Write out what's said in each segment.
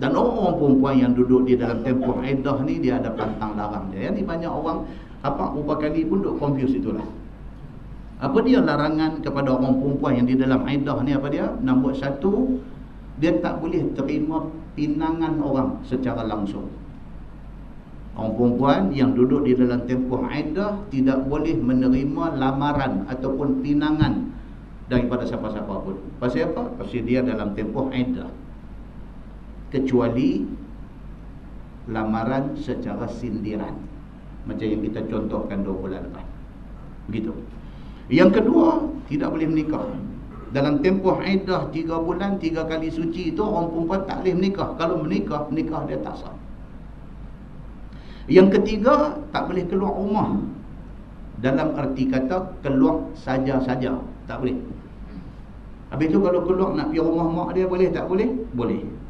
Dan orang perempuan yang duduk di dalam tempoh iddah ni, dia ada pantang larang dia. Ni banyak orang apa berapa kali pun duk confuse itulah. Apa dia larangan kepada orang perempuan yang di dalam iddah ni? Apa dia? Nombor satu, dia tak boleh terima pinangan orang secara langsung. Orang perempuan yang duduk di dalam tempoh iddah tidak boleh menerima lamaran ataupun pinangan daripada siapa-siapa pun. Pasal apa? Pasal dia dalam tempoh iddah. Kecuali lamaran secara sindiran, macam yang kita contohkan 2 bulan lepas. Begitu. Yang kedua, tidak boleh menikah. Dalam tempoh iddah 3 bulan 3 kali suci itu, orang perempuan tak boleh menikah. Kalau menikah, nikah dia tak sah. Yang ketiga, tak boleh keluar rumah. Dalam arti kata keluar saja-saja, tak boleh. Habis tu kalau keluar nak pergi rumah mak dia, boleh tak boleh? Boleh.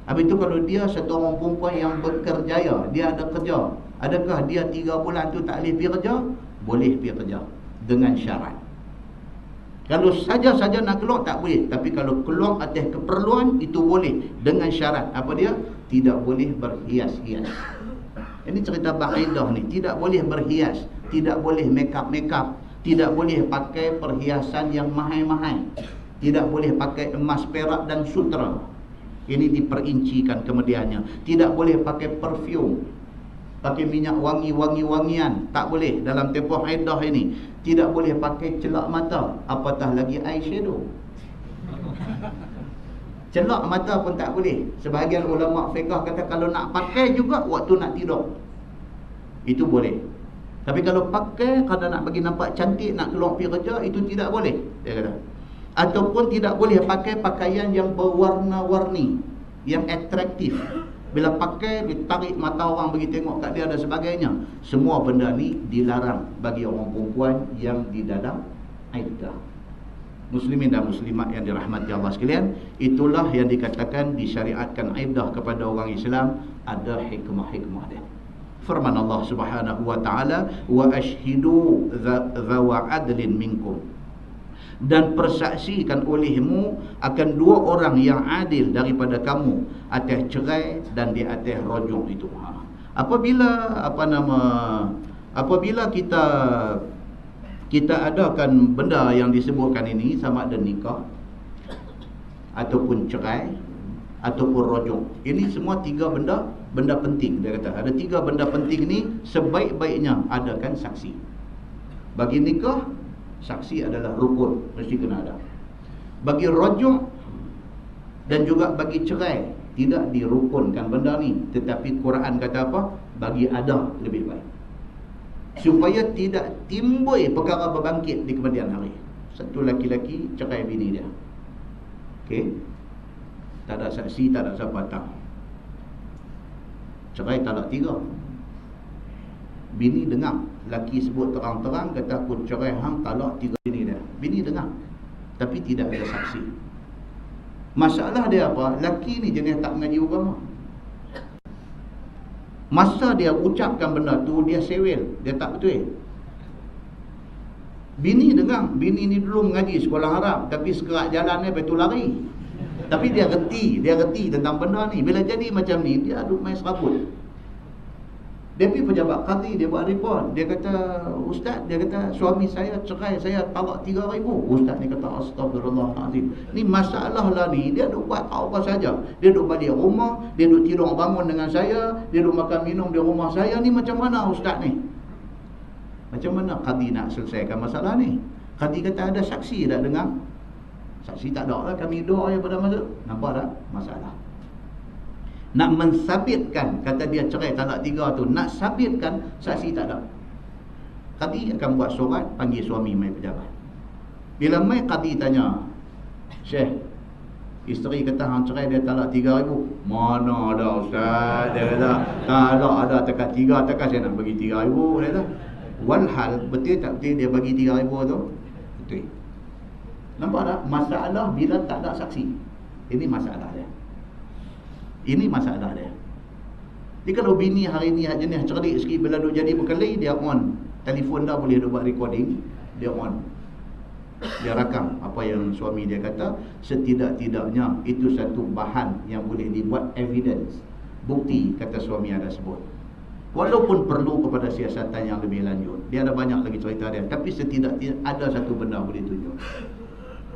Habis tu kalau dia satu orang perempuan yang berkerjaya, dia ada kerja, adakah dia 3 bulan tu tak boleh pergi kerja? Boleh pergi kerja, dengan syarat. Kalau saja-saja nak keluar tak boleh. Tapi kalau keluar atas keperluan, itu boleh, dengan syarat. Apa dia? Tidak boleh berhias-hias. Ini cerita ba'idah ni. Tidak boleh berhias, tidak boleh make up, tidak boleh pakai perhiasan yang mahal-mahal, tidak boleh pakai emas, perak dan sutra. Ini diperincikan kemudiannya. Tidak boleh pakai perfume, pakai minyak wangi-wangian, tak boleh dalam tempoh iddah ini. Tidak boleh pakai celak mata, apatah lagi eyeshadow. Celak mata pun tak boleh. Sebahagian ulama fiqh kata kalau nak pakai juga waktu nak tidur, itu boleh. Tapi kalau pakai kerana nak bagi nampak cantik, nak keluar pergi kerja, itu tidak boleh, dia kata. Ataupun tidak boleh pakai pakaian yang berwarna-warni, yang atraktif. Bila pakai, ditarik mata orang bagi tengok kat dia dan sebagainya. Semua benda ni dilarang bagi orang perempuan yang di dalam iddah. Muslimin dan muslimat yang dirahmati Allah sekalian, itulah yang dikatakan disyariatkan iddah kepada orang Islam, ada hikmah-hikmah dia. Firman Allah Subhanahu wa taala, wa ashhidu dzawa adlin minkum, dan persaksikan olehmu akan 2 orang yang adil daripada kamu atas cerai dan di atas rajul itu. Apabila kita adakan benda yang disebutkan ini, sama ada nikah ataupun cerai ataupun rajul, ini semua 3 benda penting. Dia kata ada 3 benda penting ni, sebaik-baiknya adakan saksi. Bagi nikah, saksi adalah rukun, mesti kena ada. Bagi rajul dan juga bagi cerai, tidak dirukunkan benda ni, tetapi Quran kata apa? Bagi ada lebih baik, supaya tidak timbul perkara berbangkit di kemudian hari. Satu laki-laki cerai bini dia, okey, tak ada saksi, tak ada siapa tahu, cerai talak 3. Bini dengar laki sebut terang-terang, kata aku cerai hang, talak 3 bini dia. Bini dengar, tapi tidak ada saksi. Masalah dia apa? Laki ni jenis tak mengaji agama. Masa dia ucapkan benda tu, dia sewel, dia tak betul. Bini dengar, bini ni dulu mengaji sekolah Arab, tapi sekerak jalan dia betul lari. Tapi dia reti tentang benda ni. Bila jadi macam ni, dia duk main serabut. Dia pergi pejabat qadi, dia buat report. Dia kata, ustaz, dia kata suami saya cerai, saya talak 3,000. Ustaz ni kata astagfirullahalazim. Ni masalah lah ni, dia duk buat apa saja. Dia duk balik rumah, dia duk tidur bangun dengan saya, dia duk makan minum di rumah saya. Ni macam mana ustaz ni? Macam mana qadi nak selesaikan masalah ni? Qadi kata ada saksi tak dengar? Saksi tak ada lah, kami doa je pada masa. Nampak tak masalah? Nak mensabitkan, kata dia cerai talak 3 tu, nak sabitkan, saksi tak ada. Qadi akan buat surat, panggil suami mai pejabat. Bila mai qadi tanya, Syekh, isteri kata hang cerai dia talak 3,000. Mana ada ustaz? Dia kata tak ada tekat 3, tekat saya nak bagi 3,000. Dia kata walhal, betul tak betul dia bagi 3,000 tu? Betul. Nampak tak? Masalah bila tak ada saksi. Ini masalah dia. Ini masalah dia. Jadi kalau bini hari ni jenis cerdik sikit, bila duk jadi berkelahi, dia on telefon dah, boleh duk buat recording, dia on. Dia rakam apa yang suami dia kata. Setidak-tidaknya itu satu bahan yang boleh dibuat evidence, bukti kata suami ada sebut. Walaupun perlu kepada siasatan yang lebih lanjut. Dia ada banyak lagi cerita dia, tapi setidak-tidaknya ada satu benda boleh tunjuk.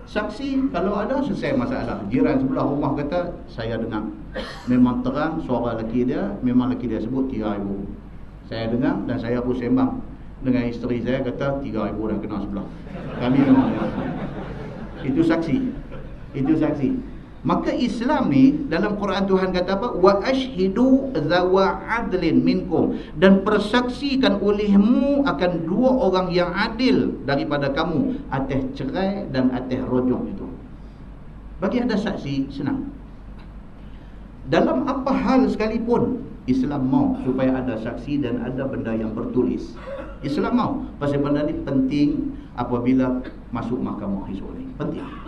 Saksi kalau ada, selesai masalah. Jiran sebelah rumah kata saya dengar memang terang suara lelaki dia, memang lelaki dia sebut 3,000. Saya dengar dan saya pun sembang dengan isteri saya, kata 3,000 dah kena sebelah. Kami memang itu saksi. Itu saksi. Maka Islam ni dalam Quran Tuhan kata apa? Wa ashhidu zawa adlin minkum, dan persaksikan olehmu akan dua orang yang adil daripada kamu atas cerai dan atas rojok itu. Bagi ada saksi senang. Dalam apa hal sekalipun Islam mau supaya ada saksi dan ada benda yang bertulis. Islam mau pasal benda ni penting apabila masuk mahkamah esok ni. Penting.